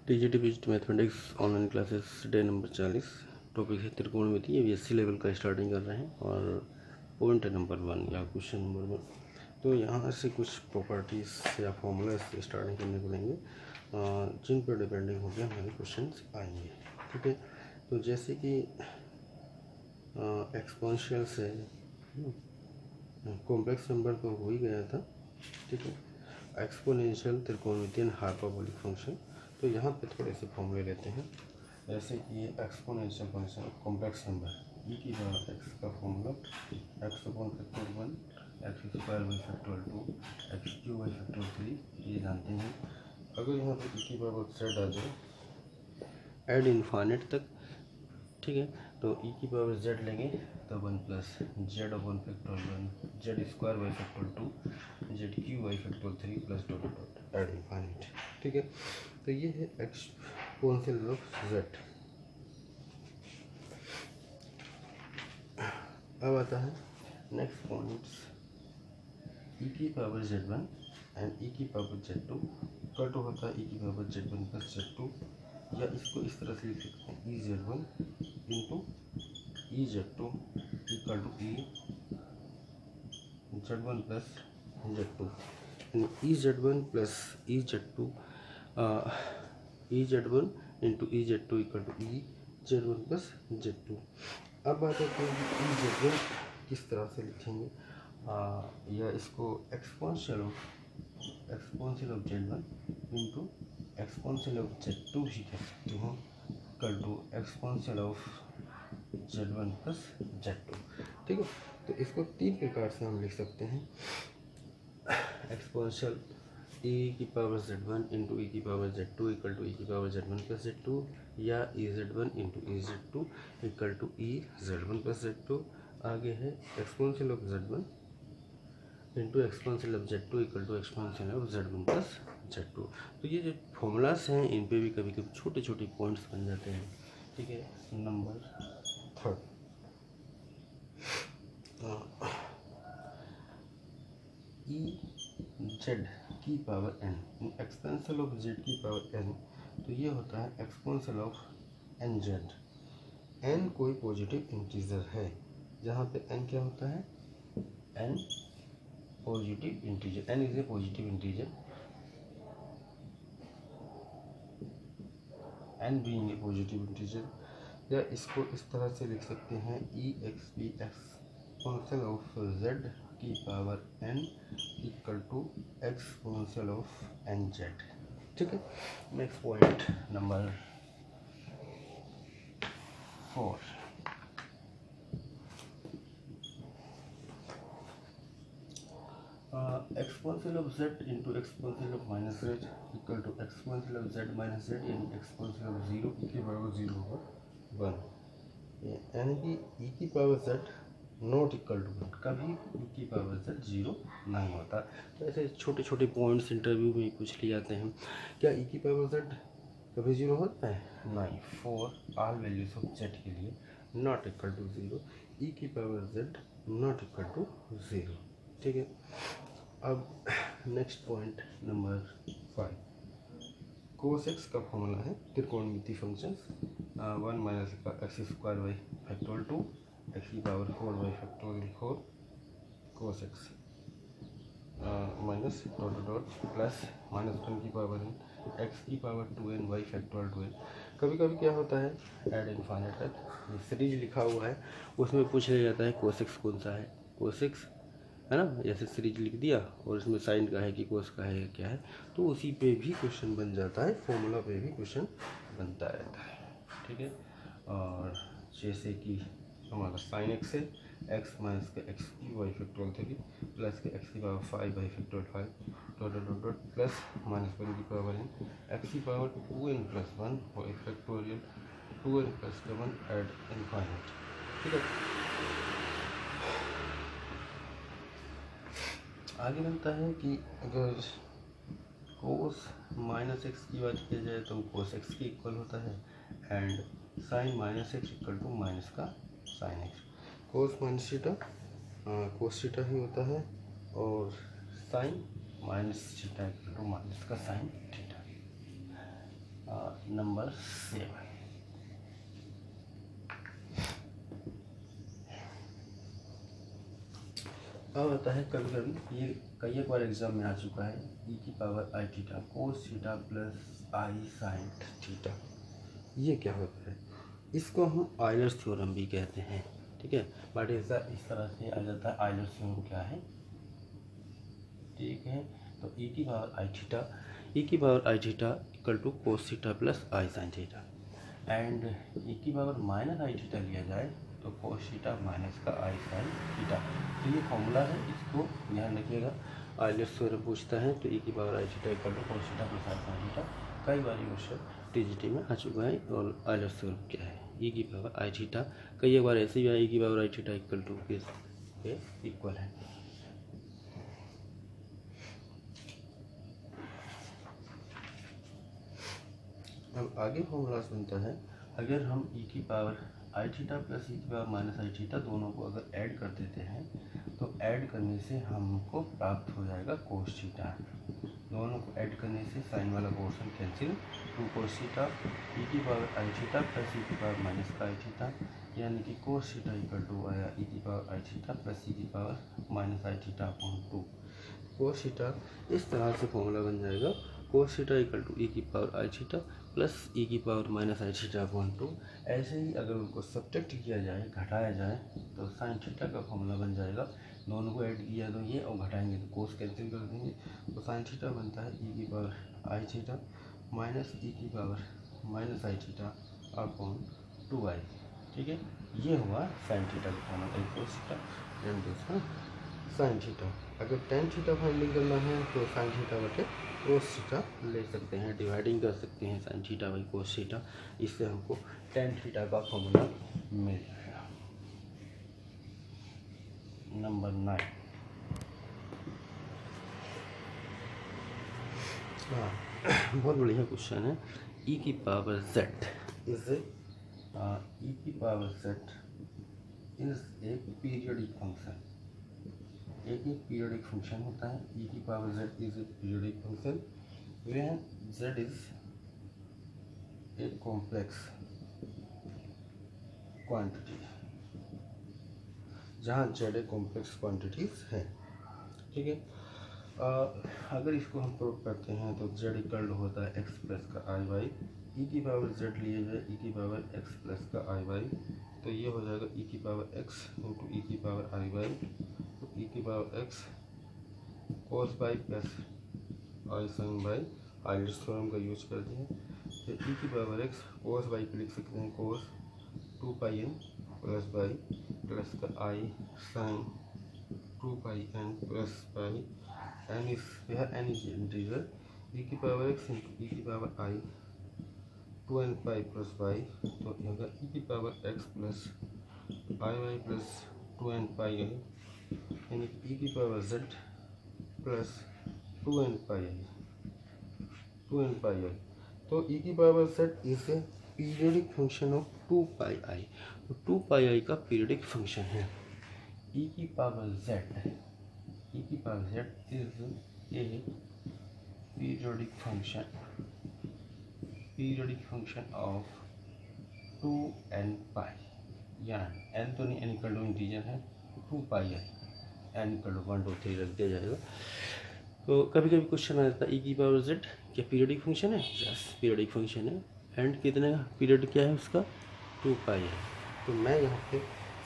TGT visit mathematics online classes day number 40। Topic है त्रिकोणमिति। ये BSc level का starting कर रहे हैं और पॉइंट है नंबर 1 या क्वेश्चन नंबर 1। तो यहाँ से कुछ प्रॉपर्टीज़ या फॉर्मूला से स्टार्टिंग करने को लेंगे जिन पर डिपेंडिंग होकर हमारे क्वेश्चन आएंगे। ठीक है, तो जैसे कि एक्सपोनेंशियल से कॉम्प्लेक्स नंबर तो हो ही गया था। ठीक है, एक्सपोनेंशियल त्रिकोणमितीय हाइपरबोलिक फंक्शन। तो यहाँ पे थोड़े से फॉर्मूले लेते हैं। जैसे कि ये एक्सपोनेंशियल फंक्शन कॉम्प्लेक्स नंबर ई की पावर एक्स का formula x upon factor 1 x square by factor 2 x cube by factor 3 ये जानते हैं। अगर यहाँ पे ई की पावर जेड आ जाए एड इनफाइनेट तक, ठीक है, तो ई की पावर जेड लेंगे तो 1 plus Z upon factor 1 Z square by factor 2 Z Q by factor 3 plus dot dot ad infinite. ठीक है, तो ये है एक्सपोनेंशियल ऑफ जेड। अब आता है नेक्स्ट पॉइंट्स ई की पावर z1 एंड ई की पावर z2 इक्वल टू होता है ई की पावर z1 प्लस z2, या इसको इस तरह से लिख सकते हैं E z1 into E z2 equal to E z1 plus z2, यानी E z1 plus E z2 E z1 into E z2 equal to E z1 plus z2। अब बात है कि ई z1 किस तरह से लिखेंगे, या इसको exponential of z1 into exponential of z2 ही कह सकते हो equal to exponential of z1 plus z2। ठीक है, तो इसको तीन प्रकार से हम लिख सकते हैं। एक्सपोनेंशियल ई की पावर z1 इंटू ई की पावर z2 इक्वल टू ई की पावर z1 प्लस z2, या E z1 into E z2 equal to E z1 plus z2। आगे है exponential of z1 into exponential of z2 equal to exponential of z1 plus z2। तो ये जो formulas हैं इन पे भी कभी कभी छोटे छोटे पॉइंट्स बन जाते हैं। ठीक है, नंबर 3 ई जेड की power n, exponential of z की पावर एन, तो ये होता है exponential of n z. N कोई पॉजिटिव इंटीजर है, जहाँ पे एन क्या होता है, n positive integer, n is a positive integer, n being a positive integer. या इसको इस तरह से लिख सकते हैं e x p exponential of z की power n equal to exponential of n Z. ठीक है, next point number 4। Exponential of Z into exponential of minus Z equal to exponential of Z minus Z in exponential of 0 की power 0 होगा 1, यानी कि E की power Z not equal to 1, कभी ई की power Z 0 नहीं होता। तो ऐसे छोटे छोटे पॉइंट्स इंटरव्यू में पूछ लिए जाते हैं। क्या ई की पावर जेड कभी 0 होता है? नहीं, for all values of z के लिए नॉट इक्वल टू 0, ई की power Z not equal to 0। ठीक है, अब next point number 5, cos x का फॉर्मूला है त्रिकोणमिति functions 1 minus x square by factorial 2 x की power 4 by factorial 4 cos x minus dot dot plus minus 1 की power N x की power 2n by factorial 2n। कभी कभी क्या होता है एड इनफाइनाइट तक सीरीज लिखा हुआ है, उसमें पूछ लिया जाता है कोस एक्स कौन सा है, कोस एक्स है ना, जैसे सीरीज लिख दिया और इसमें साइन का है कि कोस का है क्या है, तो उसी पे भी क्वेश्चन बन जाता है, फॉर्मूला पे भी क्वेश्चन बनता रहता है। ठीक है, और जैसे कि हमारा साइन एक्स है एक्स माइनस का एक्स की बाई फैक्टोरियल 3 प्लस के एक्स की power 5 by factorial 5 dot dot dot plus minus 1 की पावर एन एक्स की power 2n plus 1 by factorial 2n plus 1 ad infinite. ठीक है, आगे बनता है कि अगर कोस माइनस एक्स की बात की जाए तो कोस एक्स की इक्वल होता है and sine minus x equal to minus का sine x. Cos minus theta cos theta ही होता है और sine minus theta equal to minus का साइन थीटा। नंबर 7, अब आता है कभी कभी ये कई एक बार एग्जाम में आ चुका है, ई की पावर आई थीटा कोस थीटा प्लस आई साइन थीटा, ये क्या होता है? इसको हम आयलर्स थ्योरम भी कहते हैं, ठीक है। बट ऐसा इस तरह से आ जाता है, आयलर्स थ्योरम क्या है, ठीक है। तो ई की power I theta equal to cos theta plus I sine theta, and e की पावर माइनस आई थीटा लिया जाए तो कोस थीटा माइनस का आई साइन थीटा। तो ये फॉर्मूला है, इसको ध्यान रखिएगा। आयलर्स थ्योरम पूछता है तो ई की power I theta equal to cos theta plus I sine theta कई बार ये क्वेश्चन टीजीटी में आ चुका है। और आयलर्स थ्योरम क्या है, ई की पावर आई थीटा, कई बार ऐसे भी ई की power I theta equal to के इक्वल है। अब आगे फॉर्मूला बनता है, अगर हम ई की पावर आई थीटा प्लस ई की पावर माइनस आई थीटा दोनों को अगर ऐड कर देते हैं तो ऐड करने से हमको प्राप्त हो जाएगा कोस थीटा। दोनों को ऐड करने से साइन वाला portion cancel, two cos theta e की पावर आई थीटा प्लस ई की पावर माइनस का आई थीटा, यानी कि कोस थीटा इक्वल टू आया ई की पावर आई थीटा प्लस ई की पावर माइनस आई थीटा अपॉन 2। कोस थीटा इस तरह से फॉर्मूला बन जाएगा, कोस थीटा इक्वल टू ई की पावर आई थीटा प्लस ई की पावर माइनस आई थीटा अपॉन 2। ऐसे ही अगर उनको सब्ट्रैक्ट किया जाए, घटाया जाए, तो साइन थीटा का फॉर्मूला बन जाएगा। दोनों को ऐड किया तो ये, और घटाएंगे तो कोस कैंसिल कर देंगे, तो साइन थीटा बनता है ई की पावर आई थीटा माइनस ई की पावर माइनस आई थीटा अपॉन 2i, ठीक है। ये हुआ साइन थीटा का फॉर्मूला, एक कोस थीटा एंड दूसरा साइन थीटा। अगर टेन थीटा फाइंडिंग करना है तो साइन थीटा बटे कोस थीटा ले सकते हैं, डिवाइडिंग कर सकते हैं sine theta by cos theta, इससे हमको टेन थीटा का फॉर्मूला मिल जाएगा। नंबर 9, हाँ बहुत बढ़िया क्वेश्चन है। ई की पावर जेड इज ई की power z is a periodic function. एक पीरियडिक फंक्शन होता है, ई की power z is a periodic function when Z is a complex quantity, जहाँ जेड ए कॉम्प्लेक्स क्वांटिटीज है, ठीक है। अगर इसको हम प्रूव करते हैं तो जेड इक्वल होता है एक्स प्लस का आई वाई, ई की पावर जेड लिए जाए ई की पावर एक्स प्लस का आई वाई, तो ये हो जाएगा ई की पावर एक्स इंटू ई की पावर आई वाई, तो ई की power X cos Y plus आई साइन बाई, आयलर्स थ्योरम का यूज कर दिया, तो ई की पावर एक्स कोस बाई को लिख सकते हैं cos 2 pi n plus by plus का i sine 2 pi n plus by, n is n is integer, e की पावर एक्स इंटू ई की power i 2n pi plus by, तो अगर e की power x plus i y plus 2n pi i, यानी e की power z plus 2n pi i, 2n pi i, तो ई की power z is a periodic function of 2 pi i, तो 2 पाई आई का periodic function है। ई की power z is a periodic function of 2n पाई, यहाँ n तो नहीं, n इक्वल टू इंटीजर है, 2 पाई आई, n इक्वल टू 1 2 3 रख दिया जाएगा। तो कभी कभी क्वेश्चन आ जाता है ई की पावर जेड क्या पीरियडिक फंक्शन है, यस पीरियडिक फंक्शन है, एंड कितने का पीरियड क्या है उसका 2 पाई है। तो मैं यहाँ पे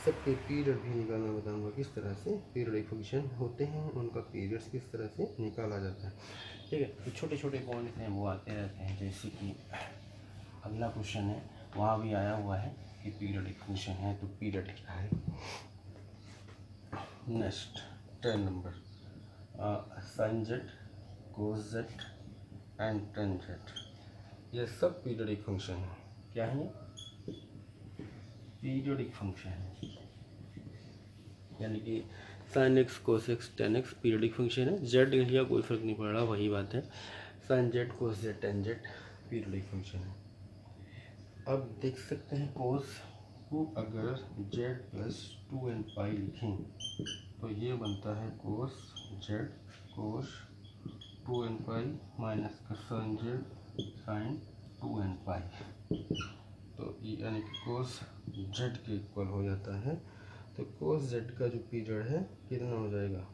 सबके पीरियड भी निकालना बताऊंगा, किस तरह से पीरियडिक फंक्शन होते हैं, उनका पीरियड्स किस तरह से निकाला जाता है, ठीक है। तो छोटे छोटे पॉइंट हैं वो आते रहते हैं, जैसे कि अगला क्वेश्चन है वहाँ भी आया हुआ है कि पीरियडिक फंक्शन है, तो पीरियड क्या है। Next 10 number, sine Z cos Z and tan Z, ये सब पीरियडिक फंक्शन है। क्या है ये पीरियडिक फंक्शन है, यानी कि sine x cos X tan X periodic function है, जेड लिया कोई फर्क नहीं पड़ रहा, वही बात है, sine Z cos Z tan Z periodic function है। अब देख सकते हैं कोस को अगर जेड प्लस 2n पाई लिखें तो ये बनता है कोस Z cos 2n pi minus का साइन जेड साइन 2n पाई। तो यानी कि कोस जेड के इक्वल हो जाता है। तो कोस जेड का जो पीरियड है कितना हो जाएगा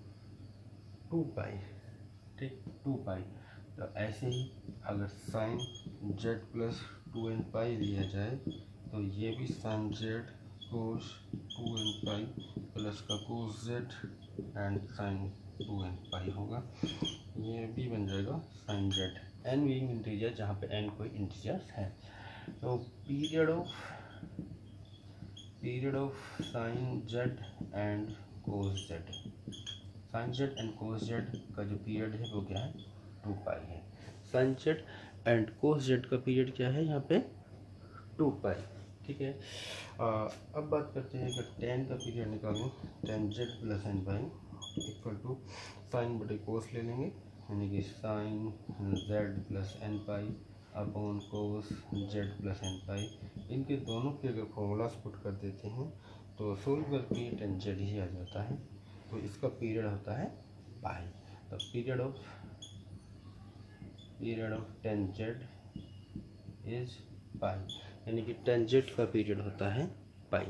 2 पाई, ठीक 2 पाई। तो ऐसे ही अगर साइन जेड प्लस 2n पाई लिया जाए तो ये भी sine Z cos 2n pi plus का cos Z and sine 2n pi होगा। ये भी बन जाएगा sine Z, N being integer जहाँ पे एन कोई इंटीजर है। तो period of sine Z and cos Z, sine Z and cos Z का जो पीरियड है वो क्या है 2 पाई है। Sine Z and cos Z का पीरियड क्या है यहाँ पे 2 पाई, ठीक है। अब बात करते हैं अगर टेन का पीरियड निकालें, tan z plus n pi equal to sine बटे कोस ले लेंगे, यानी कि sine z plus n pi upon cos z plus n pi. इनके दोनों के अगर फॉर्मूलाज पुट कर देते हैं तो सोल्व करके टेन जेड ही आ जाता है। तो इसका पीरियड होता है पाई। तो period of ten Z is pi, यानी कि टेन जेड का पीरियड होता है पाई।